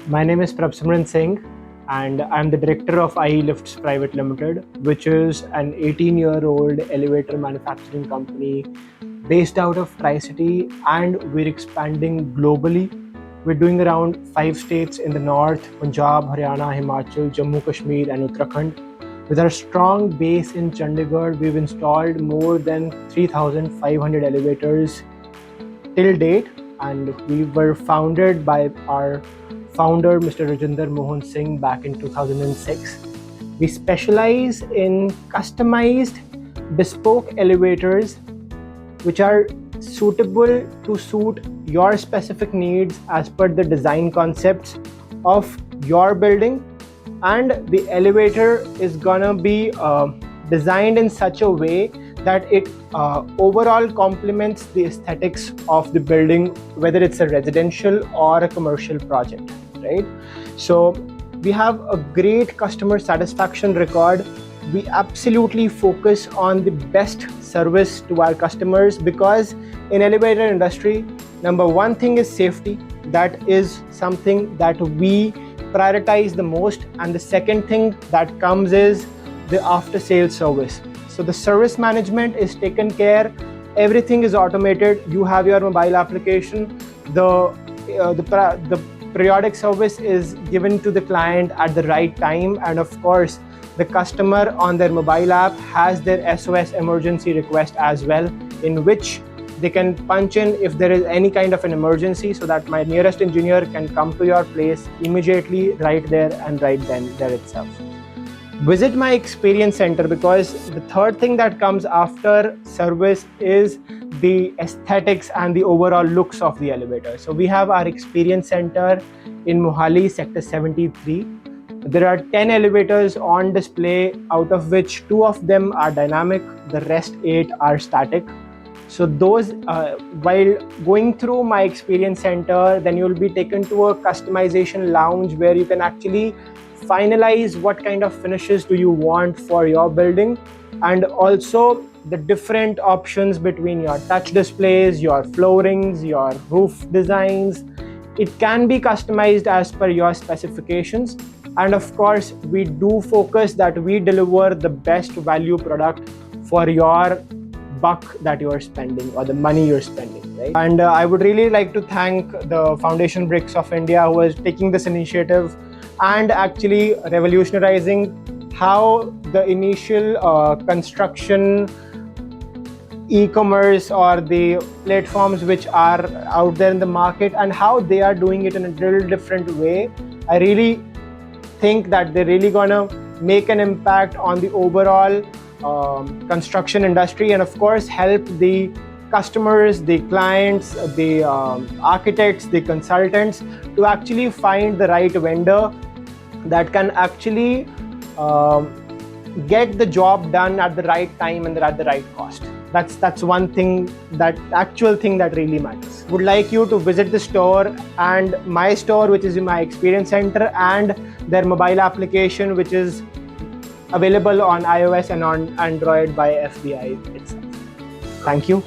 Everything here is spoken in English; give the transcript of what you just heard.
My name is Prabsimran Singh and I'm the director of IEE LIFTS Private Limited, which is an 18-year-old elevator manufacturing company based out of Tri-City, and we're expanding globally. We're doing around 5 states in the north: Punjab, Haryana, Himachal, Jammu Kashmir and Uttarakhand. With our strong base in Chandigarh, we've installed more than 3,500 elevators till date, and we were founded by our founder, Mr. Rajinder Mohan Singh, back in 2006. We specialize in customized bespoke elevators which are suitable to suit your specific needs as per the design concepts of your building. And the elevator is gonna be designed in such a way that it overall complements the aesthetics of the building, whether it's a residential or a commercial project, right? So we have a great customer satisfaction record. We absolutely focus on the best service to our customers, because in elevator industry, number one thing is safety. That is something that we prioritize the most, and the second thing that comes is the after sales service. So the service management is taken care, everything is automated. You have your mobile application, the periodic service is given to the client at the right time, and of course the customer on their mobile app has their SOS emergency request as well, in which they can punch in if there is any kind of an emergency, so that my nearest engineer can come to your place immediately, right there and right then there itself. Visit my experience center, because the third thing that comes after service is the aesthetics and the overall looks of the elevator. So we have our experience center in Mohali, sector 73. There are 10 elevators on display, out of which 2 of them are dynamic, the rest 8 are static. So those, while going through my experience center, then you'll be taken to a customization lounge where you can actually finalize what kind of finishes do you want for your building, and also the different options between your touch displays, your floorings, your roof designs. It can be customized as per your specifications. And of course, we do focus that we deliver the best value product for your buck that you're spending, or the money you're spending, right? And I would really like to thank the Foundation Bricks of India, who is taking this initiative and actually revolutionizing how the initial construction e-commerce or the platforms which are out there in the market, and how they are doing it in a little different way. I really think that they're really gonna make an impact on the overall construction industry, and of course help the customers, the clients, the architects, the consultants to actually find the right vendor that can actually get the job done at the right time and at the right cost. That's one thing, that actual thing that really matters. Would like you to visit the store and my store, which is in my experience center, and their mobile application, which is available on iOS and on Android by FBI itself. Thank you.